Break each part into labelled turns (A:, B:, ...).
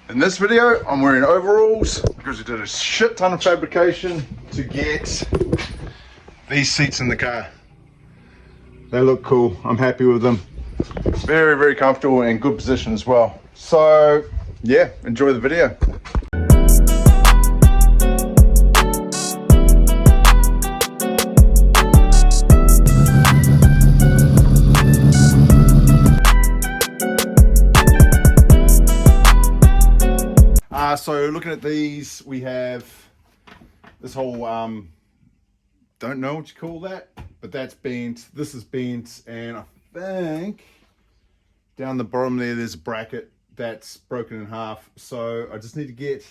A: In this video, I'm wearing overalls because we did a shit ton of fabrication to get these seats in the car. They look cool. I'm happy with them. Very, very comfortable and good position as well. So, yeah, enjoy the video. So looking at these, we have this whole, don't know what you call that, but that's bent, this is bent, and I think down the bottom there's a bracket that's broken in half. So I just need to get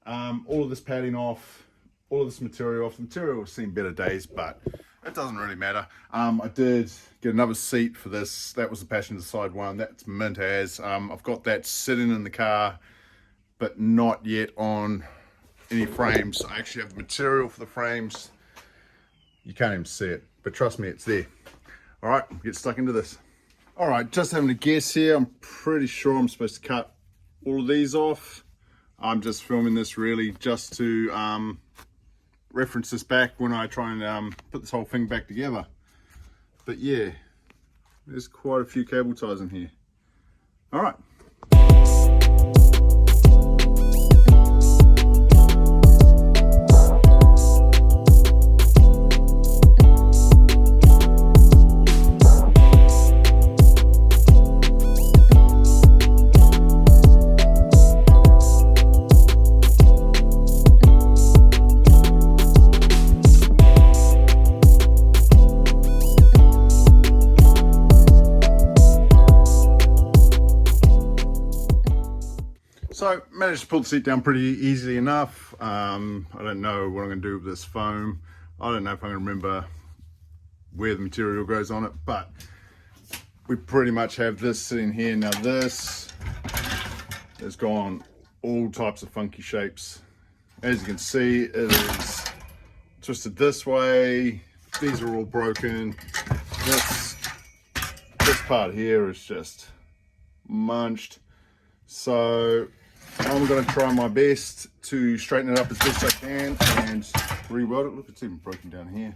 A: all of this padding off, all of this material off. The material has seen better days, but it doesn't really matter. I did get another seat for this. That was the passenger side one. That's mint as. I've got that sitting in the car, but not yet on any frames. I actually have the material for the frames. You can't even see it, but trust me, it's there. All right, get stuck into this. All right, just having a guess here. I'm pretty sure I'm supposed to cut all of these off. I'm just filming this really just to reference this back when I try and put this whole thing back together. But yeah, there's quite a few cable ties in here. All right. So managed to pull the seat down pretty easily enough. I don't know what I'm going to do with this foam. I don't know if I'm going to remember where the material goes on it, but we pretty much have this sitting here. Now this has gone all types of funky shapes. As you can see, it is twisted this way. These are all broken. This part here is just munched. So I'm going to try my best to straighten it up as best I can and re-weld it. Look, it's even broken down here.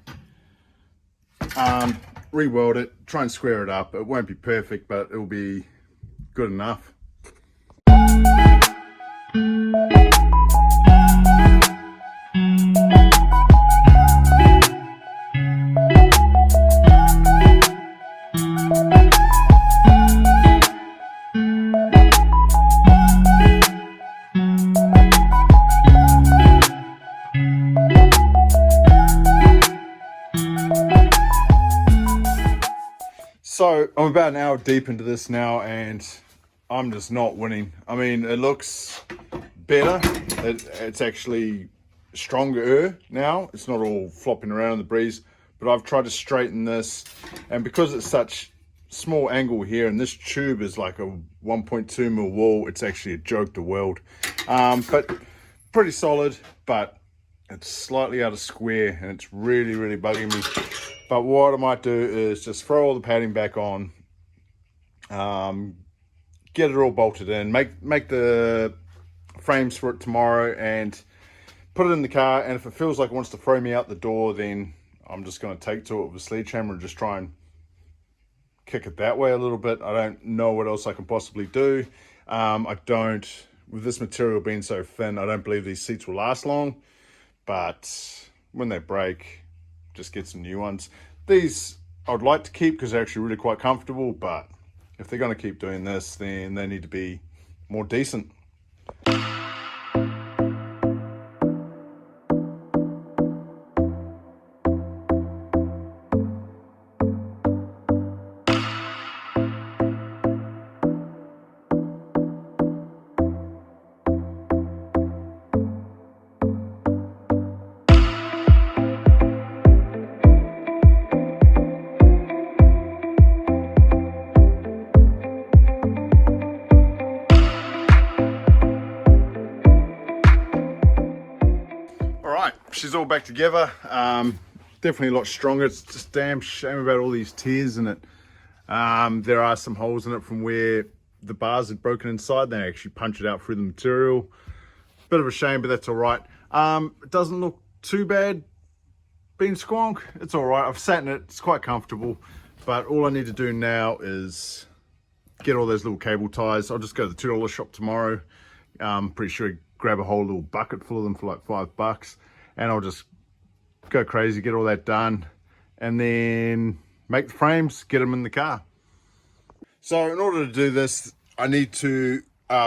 A: Re-weld it, try and square it up. It won't be perfect, but it will be good enough. So I'm about an hour deep into this now and I'm just not winning. I mean, it looks better. It's actually stronger now. It's not all flopping around in the breeze, but I've tried to straighten this, and because it's such small angle here and this tube is like a 1.2 mil wall, it's actually a joke to weld. But pretty solid, but it's slightly out of square and it's really, really bugging me. But what I might do is just throw all the padding back on, get it all bolted in, make the frames for it tomorrow and put it in the car. And if it feels like it wants to throw me out the door, then I'm just going to take to it with a sledgehammer and just try and kick it that way a little bit. I don't know what else I can possibly do. With this material being so thin, I don't believe these seats will last long. But when they break, just get some new ones. These I'd like to keep because they're actually really quite comfortable, but if they're going to keep doing this, then they need to be more decent. She's all back together. Definitely a lot stronger. It's just damn shame about all these tears in it. There are some holes in it from where the bars had broken inside. They actually punched it out through the material. Bit of a shame, but that's all right. It doesn't look too bad being squonk. It's all right. I've sat in it. It's quite comfortable. But all I need to do now is get all those little cable ties. I'll just go to the $2 shop tomorrow. Pretty sure grab a whole little bucket full of them for like $5, and I'll just go crazy, get all that done, and then make the frames, get them in the car. So in order to do this, I need to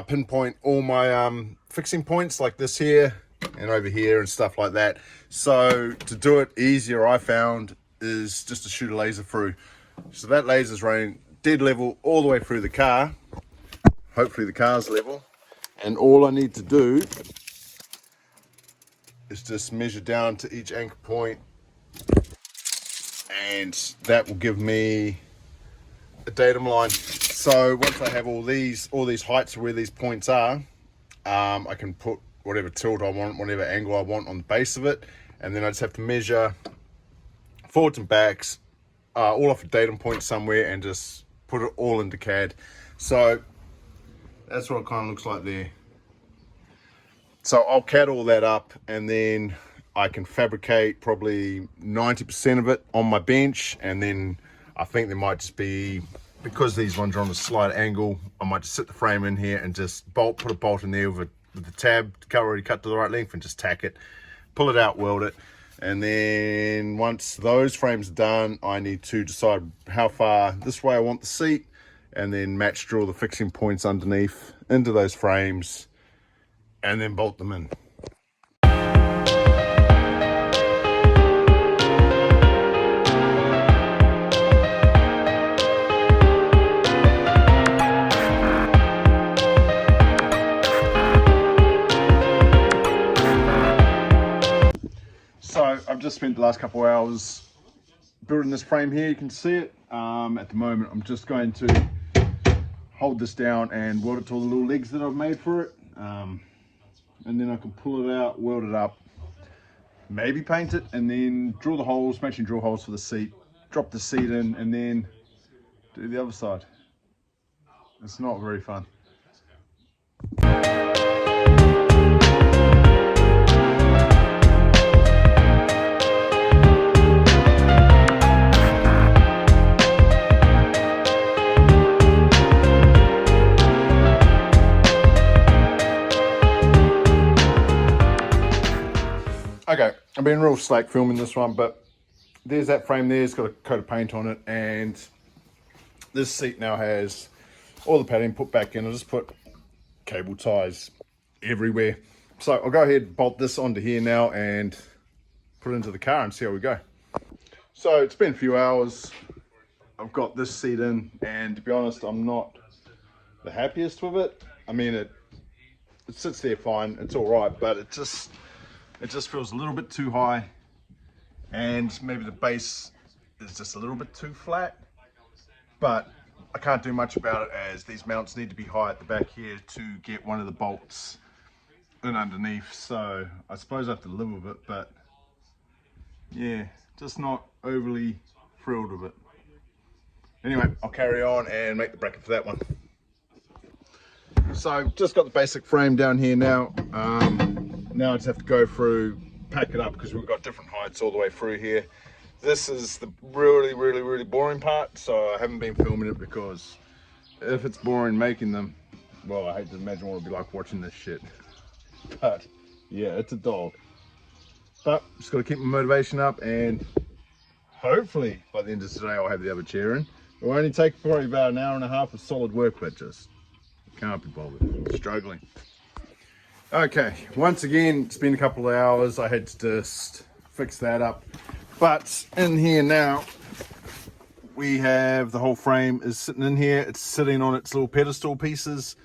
A: pinpoint all my fixing points like this here and over here and stuff like that. So to do it easier, I found, is just to shoot a laser through. So that laser's running dead level all the way through the car. Hopefully the car's level. And all I need to do is just measure down to each anchor point, and that will give me a datum line. So once I have all these heights of where these points are, I can put whatever tilt I want, whatever angle I want on the base of it, and then I just have to measure forwards and backs, all off a datum point somewhere, and just put it all into CAD. So that's what it kind of looks like there. So I'll CAD all that up, and then I can fabricate probably 90% of it on my bench, and then I think there might just be, because these ones are on a slight angle, I might just sit the frame in here and just put a bolt in there with the tab already cut to the right length, and just tack it, pull it out, weld it. And then once those frames are done, I need to decide how far this way I want the seat, and then match draw the fixing points underneath into those frames, and then bolt them in. So I've just spent the last couple of hours building this frame here. You can see it. At the moment I'm just going to hold this down and weld it to all the little legs that I've made for it. And then I can pull it out, weld it up, maybe paint it, and then drill the holes, make sure you drill holes for the seat, drop the seat in, and then do the other side. It's not very fun. Okay, I've been real slack filming this one, but there's that frame there. It's got a coat of paint on it, and this seat now has all the padding put back in. I'll just put cable ties everywhere. So I'll go ahead and bolt this onto here now and put it into the car and see how we go. So it's been a few hours. I've got this seat in, and to be honest, I'm not the happiest with it. I mean, it sits there fine, it's all right, but it just feels a little bit too high, and maybe the base is just a little bit too flat, but I can't do much about it, as these mounts need to be high at the back here to get one of the bolts in underneath. So I suppose I have to live with it, but yeah, just not overly thrilled with it. Anyway, I'll carry on and make the bracket for that one. So just got the basic frame down here now. Now I just have to go through, pack it up, because we've got different heights all the way through here. This is the really boring part, so I haven't been filming it, because if it's boring making them, well, I hate to imagine what it'd be like watching this shit. But yeah, it's a dog. But just got to keep my motivation up, and hopefully by the end of today I'll have the other chair in. It will only take probably about an hour and a half of solid work, but just can't be bothered. I'm struggling. Okay, once again, it's been a couple of hours. I had to just fix that up. But in here now, we have the whole frame is sitting in here. It's sitting on its little pedestal pieces.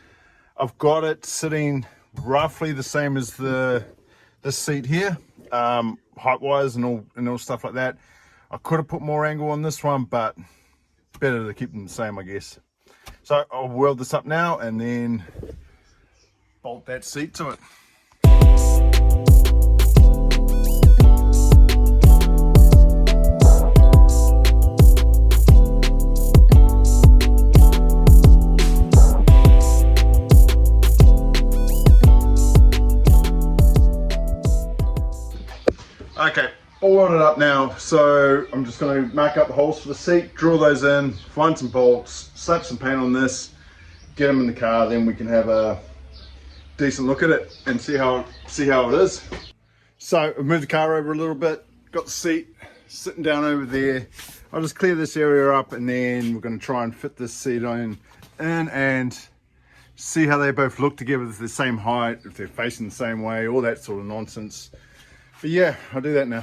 A: I've got it sitting roughly the same as this seat here, height-wise and all stuff like that. I could have put more angle on this one, but better to keep them the same, I guess. So I'll weld this up now and then bolt that seat to it. Okay, all loaded up now, so I'm just going to mark up the holes for the seat, drill those in, find some bolts, slap some paint on this, get them in the car, then we can have a decent look at it and see how it is. So I've moved the car over a little bit, got the seat sitting down over there. I'll just clear this area up and then we're going to try and fit this seat in and see how they both look together, if they're the same height, if they're facing the same way, all that sort of nonsense. But yeah, I'll do that now.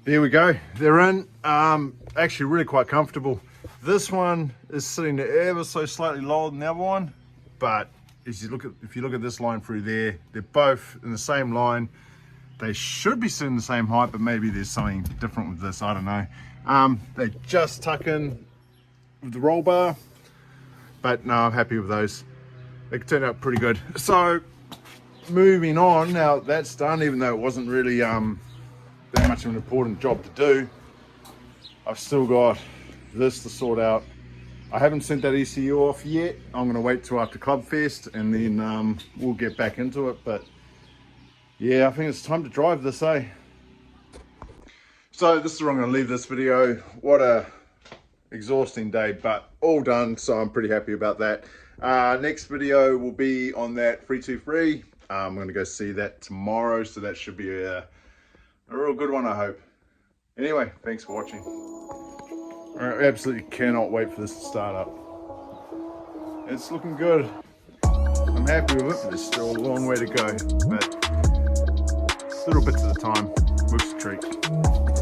A: There we go, they're in. Actually really quite comfortable. This one is sitting ever so slightly lower than the other one, but if you look at this line through there, they're both in the same line. They should be sitting the same height, but maybe there's something different with this, I don't know. They just tuck in with the roll bar, but no, I'm happy with those. They turned out pretty good. So moving on, now that's done, even though it wasn't really that much of an important job to do. I've still got this to sort out. I haven't sent that ECU off yet. I'm going to wait till after Club Fest and then we'll get back into it. But yeah, I think it's time to drive this, eh? So this is where I'm going to leave this video. What a exhausting day, but all done, so I'm pretty happy about that. Next video will be on that 323. I'm going to go see that tomorrow, so that should be a real good one, I hope. Anyway, thanks for watching. I absolutely cannot wait for this to start up. It's looking good. I'm happy with it, but there's still a long way to go. But little bits at a time. Looks a treat.